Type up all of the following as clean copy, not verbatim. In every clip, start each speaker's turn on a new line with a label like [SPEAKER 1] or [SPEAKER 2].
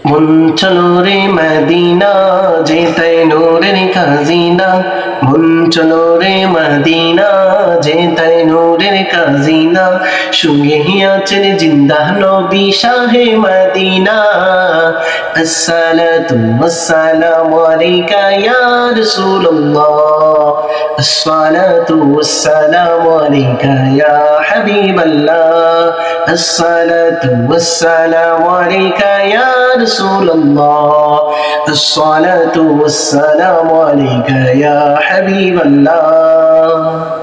[SPEAKER 1] মন চলো রে মদিনা যেতাই নূরের খাজিনা মন চলো রে মদিনা যেতাই নূরের খাজিনা সঙ্গে আছেন জিন্দা নবী শাহে মদিনা আসসালাতু ওয়াসসালামু আলাইকা ইয়া রাসূলুল্লাহ আসসালাতু ওয়াসসালামু আলাইকা ইয়া হাবিবাল্লাহ আসসালাতু ওয়াসসালামু আলাইকা ইয়া رسول الله الصلاة والسلام عليك يا حبيب الله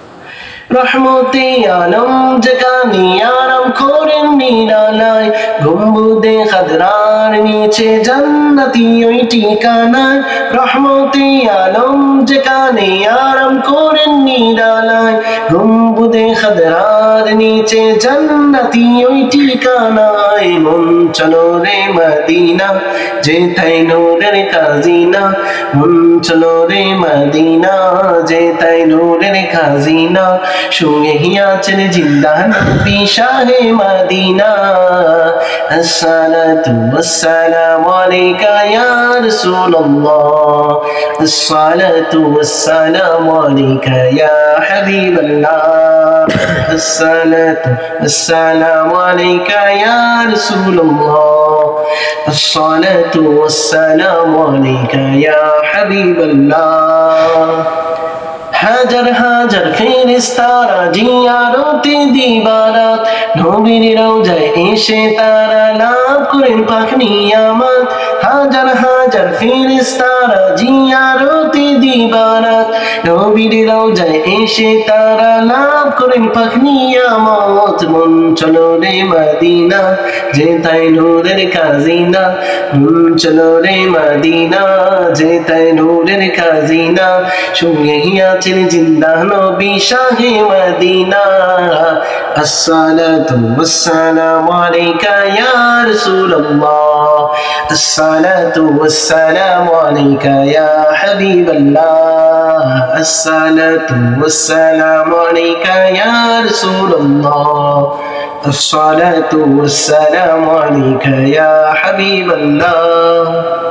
[SPEAKER 1] রহমতে আলম জগানি আরাম করেন নিরালায় গম্বুদে খাদরার নিচে জান্নাতি ওই ঠিকানায় রহমতে আলম জগানি আরাম করেন নিরালায় গম্বুদে খাদরার নিচে জান্নাতি ওই ঠিকানায় মন চলো রে মদিনা যেতাই নূরের খাজিনা মন চলো রে মদিনা যেতাই নূরের খাজিনা সঙ্গে আছেন জিন্দা নবী শাহে মদিনা আসসালাতু ওয়াসসালামু আলাইকা ইয়া রাসূলুল্লাহ আসসালাতু ওয়াসসালামু আলাইকা ইয়া হাবিবাল্লাহ আসসালাতু ওয়াসসালামু আলাইকা ইয়া রাসূলুল্লাহ আসসালাতু ওয়াসসালামু আলাইকা ইয়া হাবিবাল্লাহ হাজার হাজার ফেরেশতারা জিয়ারতে দিবারাত নবীর রওজায় এসে তারা লাভ করেন পাক নিয়ামত হাজার হাজার ফেরেশতারা জিয়ারতে দিবারাত নবীর রওজায় এসে তারা লাভ করেন পাক নিয়ামত মন চলো রে মদিনা যেতাই নূরের খাজিনা মন চলো রে মদিনা যেতাই নূরের খাজিনা সঙ্গে আছেন জিন্দা নবী শাহে মদিনা আসসালাতু ওয়াসসালামু আলাইকা ইয়া রাসূলুল্লাহ আসসালাতু ওয়াসসালামু আলাইকা ইয়া হাবিবাল্লাহ আসসালাতু ওয়াসসালামু আলাইকা ইয়া রাসূলুল্লাহ আসসালাতু ওয়াসসালামু আলাইকা ইয়া হাবিবাল্লাহ